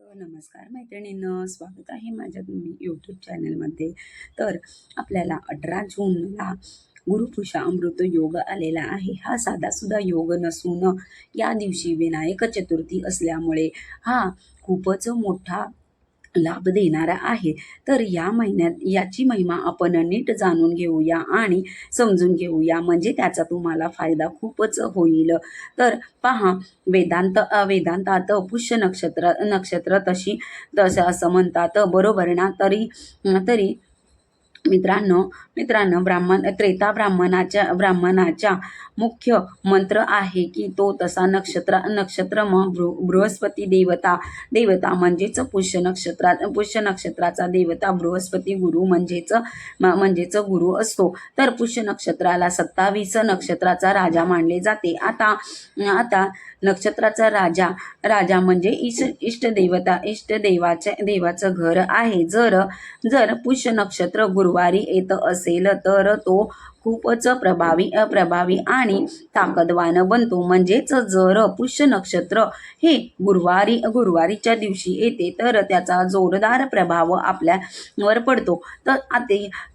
नमस्कार मैत्रिणींनो, स्वागत आहे माझ्या यूट्यूब चॅनलमध्ये. तर आपल्याला 18 जूनला गुरुपुषा अमृत योग आलेला आहे. हा साधासुद्धा योग नसून या दिवशी विनायक चतुर्थी असल्यामुळे हा खूपच मोठा लाभ देणारा आहे. तर या महिन्यात याची महिमा आपण नीट जाणून घेऊया आणि समजून घेऊया, म्हणजे त्याचा तुम्हाला फायदा खूपच होईल. तर पहा, वेदांतात पुष्य नक्षत्र तसं असं म्हणतात, बरोबर ना? तरी तरी मित्रांनो मित्रांनो त्रेता ब्राह्मणाच्या मुख्य मंत्र आहे की तो तसा नक्षत्र मग बृहस्पती देवता म्हणजेच पुष्य नक्षत्राचा देवता बृहस्पती गुरु म्हणजेच गुरु असतो. तर पुष्य नक्षत्राला 27 नक्षत्राचा राजा मानले जाते. आता नक्षत्राचा राजा म्हणजे देवाचं घर आहे. जर पुष्य नक्षत्र गुरुवारी येत असेल तर तो खूपच प्रभावी आणि ताकदवान बनतो. म्हणजेच जर पुष्य नक्षत्र हे गुरुवारीच्या दिवशी येते तर त्याचा जोरदार प्रभाव आपल्यावर पडतो. तर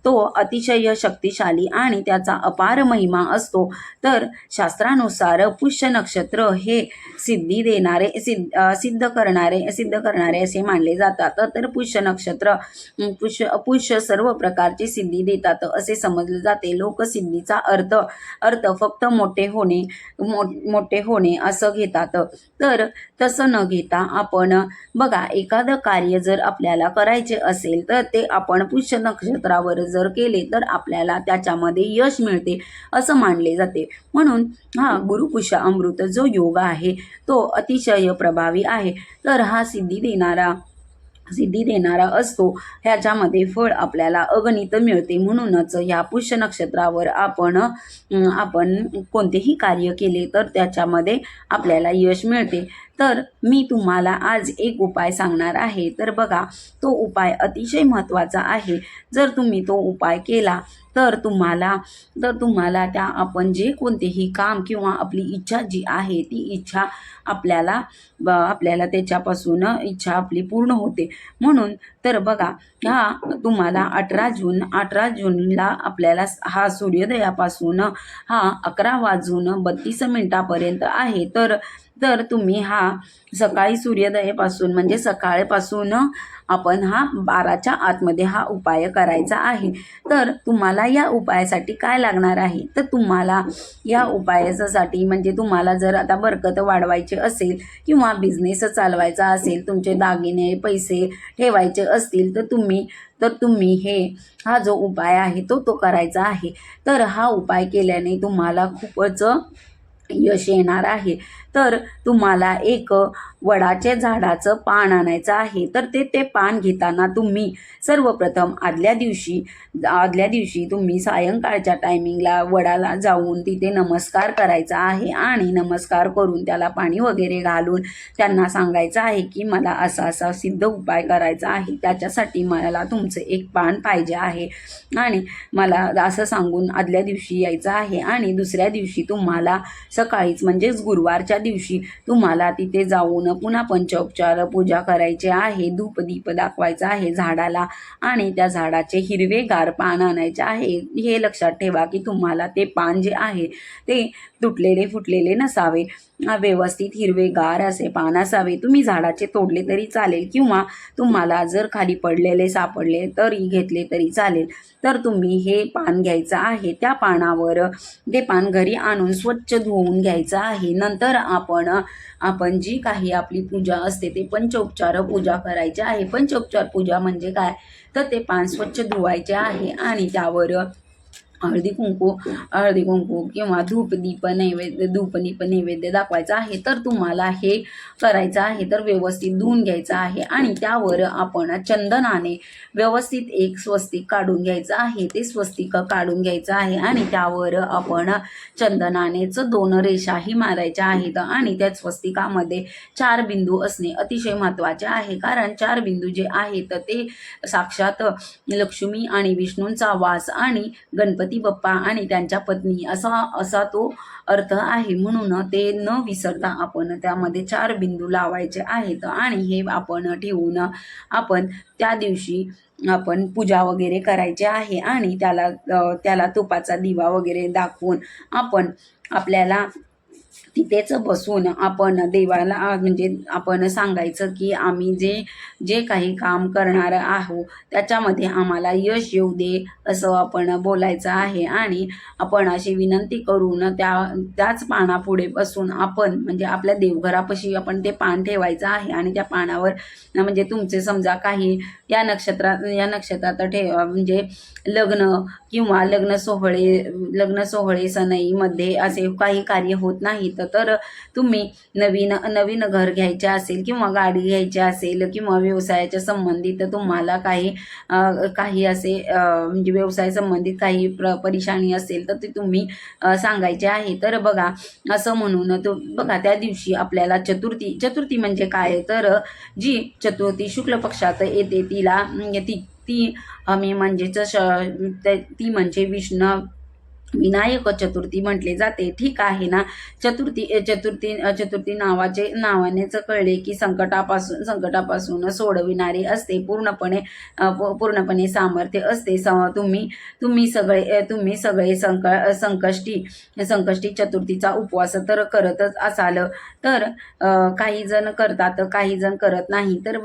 तो अतिशय शक्तिशाली आणि त्याचा अपार महिमा असतो. तर शास्त्रानुसार पुष्य नक्षत्र हे सिद्ध करणारे असे मानले जातात. तर पुष्य नक्षत्र पुष्य सर्व प्रकारची सिद्धी देतात असे समजले जाते. लोकसिद्धीचा अर्थ फक्त मोठे होणे असं घेतात. तर तसं न घेता आपण बघा, एखादं कार्य जर आपल्याला करायचे असेल तर ते आपण पुष्य नक्षत्रावर जर केले तर आपल्याला त्याच्यामध्ये यश मिळते असं मानले जाते. म्हणून हा गुरुपुषा अमृत जो योग आहे तो अतिशय प्रभावी आहे. तर हा सिद्धी देणारा असतो. ह्याच्यामध्ये फळ आपल्याला अगणित मिळते. म्हणूनच ह्या पुष्य नक्षत्रावर आपण कोणतेही कार्य केले तर त्याच्यामध्ये आपल्याला यश मिळते. तर मी तुम्हाला आज एक उपाय सांगणार आहे. तर बघा, तो उपाय अतिशय महत्त्वाचा आहे. जर तुम्ही तो उपाय केला तर तुम्हाला त्या आपण जे कोणतेही काम किंवा आपली इच्छा जी आहे ती इच्छा आपल्याला त्याच्यापासून इच्छा आपली पूर्ण होते. म्हणून तर बघा, हा तुम्हाला 18 जूनला आपल्याला हा सूर्योदयापासून हा 11:32 आहे. तर तुम्ही हा सकाळी सूर्योदयापासून म्हणजे सकाळपासून आपण हा 12च्या आतमध्ये हा उपाय करायचा आहे. तर तुम्हाला या उपायासाठी काय लागणार आहे, तर तुम्हाला या उपायासाठी म्हणजे तुम्हाला जर आता बरकत वाढवायची असेल किंवा बिझनेस चालवायचा असेल, तुमचे दागिने पैसे ठेवायचे असतील तर तुम्ही हा जो उपाय आहे तो करायचा आहे. तर हा उपाय केल्याने तुम्हाला खूपच यश येणार आहे. तर तुम्हाला एक वडाच्या झाडाचं पान आणायचं आहे. तर ते पान घेताना तुम्ही सर्वप्रथम आदल्या दिवशी तुम्ही सायंकाळच्या टायमिंगला वडाला जाऊन तिथे नमस्कार करायचा आहे आणि नमस्कार करून त्याला पाणी वगैरे घालून त्यांना सांगायचं आहे की मला असा सिद्ध उपाय करायचा आहे, त्याच्यासाठी मला तुमचं एक पान पाहिजे आहे आणि मला असं सांगून आदल्या दिवशी यायचं आहे. आणि दुसऱ्या दिवशी तुम्हाला सकाळीच म्हणजेच गुरुवारच्या दिवशी तुम्हाला तिथे जाऊन पुन्हा पंचोपचार पूजा करायची आहे. धूपदीप दाखवायचा आहे झाडाला आणि त्या झाडाचे हिरवेगार पान आणायचे आहे. हे लक्षात ठेवा की तुम्हाला ते पान जे आहे ते तुटलेले फुटलेले नसावे, व्यवस्थित हिरवेगार असे पान असावे. तुम्ही झाडाचे तोडले तरी चालेल किंवा तुम्हाला जर खाली पडलेले सापडले तरी घेतले तरी चालेल. तर तुम्ही हे पान घ्यायचं आहे. त्या पानावर ते पान घरी आणून स्वच्छ धुवून घ्यायचं आहे. नंतर आपण जी काही आपली पूजा असते ते पंचोपचार पूजा करायची आहे. पंचोपचार पूजा म्हणजे काय, तर ते पान स्वच्छ धुवायचे आहे आणि त्यावर हळदी कुंकू किंवा धूपदीप नैवेद्य दाखवायचा आहे. तर तुम्हाला हे करायचं आहे. तर व्यवस्थित धुवून घ्यायचं आहे आणि त्यावर आपण चंदनाने व्यवस्थित एक स्वस्तिक काढून घ्यायचं आहे. ते स्वस्तिक काढून घ्यायचं आहे आणि त्यावर आपण चंदनानेच 2 रेषाही मारायच्या आहेत. आणि त्या स्वस्तिकामध्ये 4 बिंदू असणे अतिशय महत्त्वाचे आहे. कारण 4 बिंदू जे आहेत ते साक्षात लक्ष्मी आणि विष्णूंचा वास आणि गणपती गणपती बाप्पा आणि त्यांच्या पत्नी असा असा तो अर्थ आहे. म्हणून ते न विसरता आपण त्यामध्ये 4 बिंदू लावायचे आहेत आणि हे आपण ठेवून आपण त्या दिवशी आपण पूजा वगैरे करायची आहे आणि त्याला तुपाचा दिवा वगैरे दाखवून आपण आपल्याला तिथेच बसून आपण देवाला म्हणजे आपण सांगायचं की आम्ही जे जे काही काम करणार आहोत त्याच्यामध्ये आम्हाला यश येऊ दे असं आपण बोलायचं आहे. आणि आपण अशी विनंती करून त्याच पानापुढे बसून आपण म्हणजे आपल्या देवघरापाशी आपण ते पान ठेवायचं आहे आणि त्या पानावर म्हणजे तुमचे समजा काही या नक्षत्रात म्हणजे लग्न किंवा लग्न सोहळे सणाईमध्ये असे काही कार्य होत नाहीत तर तुम्ही नवीन घर घ्यायचे असेल किंवा गाडी घ्यायची असेल किंवा व्यवसायाच्या संबंधित तुम्हाला काही असे म्हणजे व्यवसाय संबंधित काही परेशानी असेल तर ते तुम्ही सांगायचे आहे. तर बघा असं म्हणून तो बघा त्या दिवशी आपल्याला चतुर्थी म्हणजे काय तर जी चतुर्थी शुक्ल पक्षात येते तिला ती आम्ही म्हणजेच ती म्हणजे विनायक चतुर्थी म्हटले जाते. ठीक आहे ना. चतुर्थी नावानेच कळले की संकटापासून सोडविणारे असते. पूर्णपणे सामर्थ्य असते. तुम्ही सगळे संकष्टी चतुर्थीचा उपवास तर करतच असाल तर काही जण करतात काही जण करत नाही. तर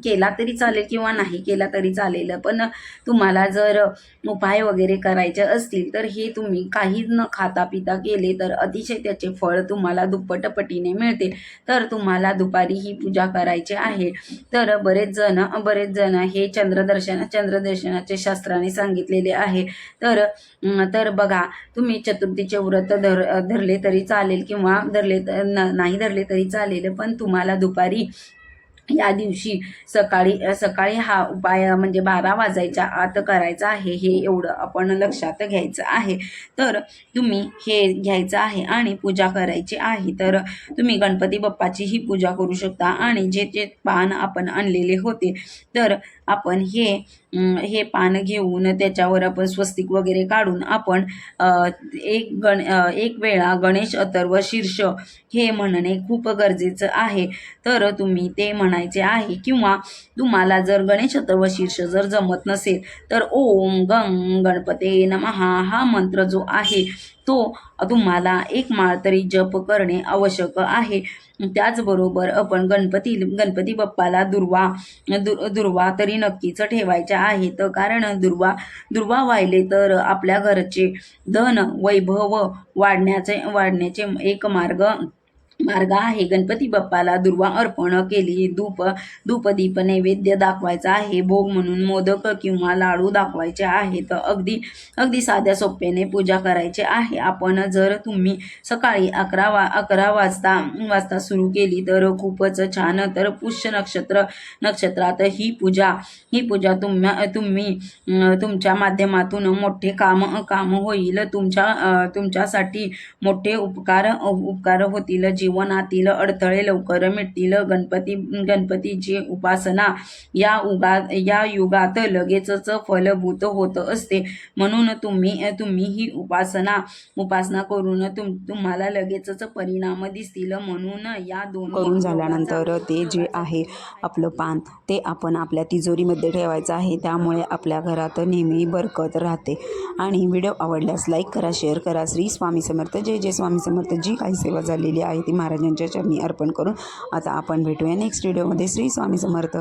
केला तरी चालेल किंवा नाही केला तरी चालेल, पण तुम्हाला जर उपाय वगैरे करायचे असतील तर हे तुम्ही काही न खाता पिता केले तर अतिशय त्याचे फळ तुम्हाला दुप्पट पटीने मिळते. तर तुम्हाला दुपारी ही पूजा करायची आहे. तर बरेच जण हे चंद्रदर्शनाचे शास्त्राने सांगितलेले आहे. तर बघा तुम्ही चतुर्थीचे व्रत धरले तरी चालेल किंवा नाही धरले तरी चालेल, पण तुम्हाला दुपारी या दिवशी सकाळी हा उपाय म्हणजे 12 वाजायच्या आत करायचा आहे. हे एवढं आपण लक्षात घ्यायचं आहे. तर तुम्ही हे घ्यायचं आहे आणि पूजा करायची आहे. तर तुम्ही गणपती बाप्पाची ही पूजा करू शकता आणि जे पान आपण आणलेले होते तर आपण हे पान घेऊन त्याच्यावर आपण स्वस्तिक वगैरे काढून आपण एक वेळा गणेश अथर्व शीर्ष हे म्हणणे खूप गरजेचं आहे. तर तुम्ही ते म्हणायचे आहे किंवा तुम्हाला जर गणेश अथर्व शीर्ष जर जमत नसेल तर ओम गंग गणपते नमः हा मंत्र जो आहे तो तुम्हाला 1 माळ तरी जप करणे आवश्यक आहे. त्याचबरोबर आपण गणपती बाप्पाला दुर्वा तरी नक्कीच ठेवायच्या आहेत. कारण दुर्वा वाहिले तर आपल्या घरचे धन वैभव वाढण्याचे एक मार्ग आहे. गणपती बाप्पाला दुर्वा अर्पण केली, धूपदीप नैवेद्य दाखवायचा आहे. भोग म्हणून मोदक किंवा लाडू दाखवायचे आहेत. अगदी साध्या सोप्याने पूजा करायची आहे. आपण जर तुम्ही सकाळी 11 वाजता सुरू केली तर खूपच छान. तर पुष्य नक्षत्रात ही पूजा तुम्ही तुमच्या माध्यमातून मोठे काम होईल. तुमच्यासाठी मोठे उपकार होतील. जीवनातील अडथळे लवकर मिटतील. गणपतीची उपासना या युगात लगेचच फलभूत होत असते. म्हणून तुम्ही ही उपासना करून तुम्हाला लगेचच परिणाम दिसतील. म्हणून या दोन करून झाल्यानंतर ते जे आहे आपलं पान ते आपण आपल्या तिजोरीमध्ये ठेवायचं आहे. त्यामुळे आपल्या घरात नेहमी बरकत राहते. आणि व्हिडिओ आवडल्यास लाईक करा, शेअर करा. श्री स्वामी समर्थ. जय जय स्वामी समर्थ. जी काही सेवा झालेली आहे ती महाराजांच्या चरणी अर्पण करून आता आपण भेटूया नेक्स्ट व्हिडिओमध्ये. श्री स्वामी समर्थ.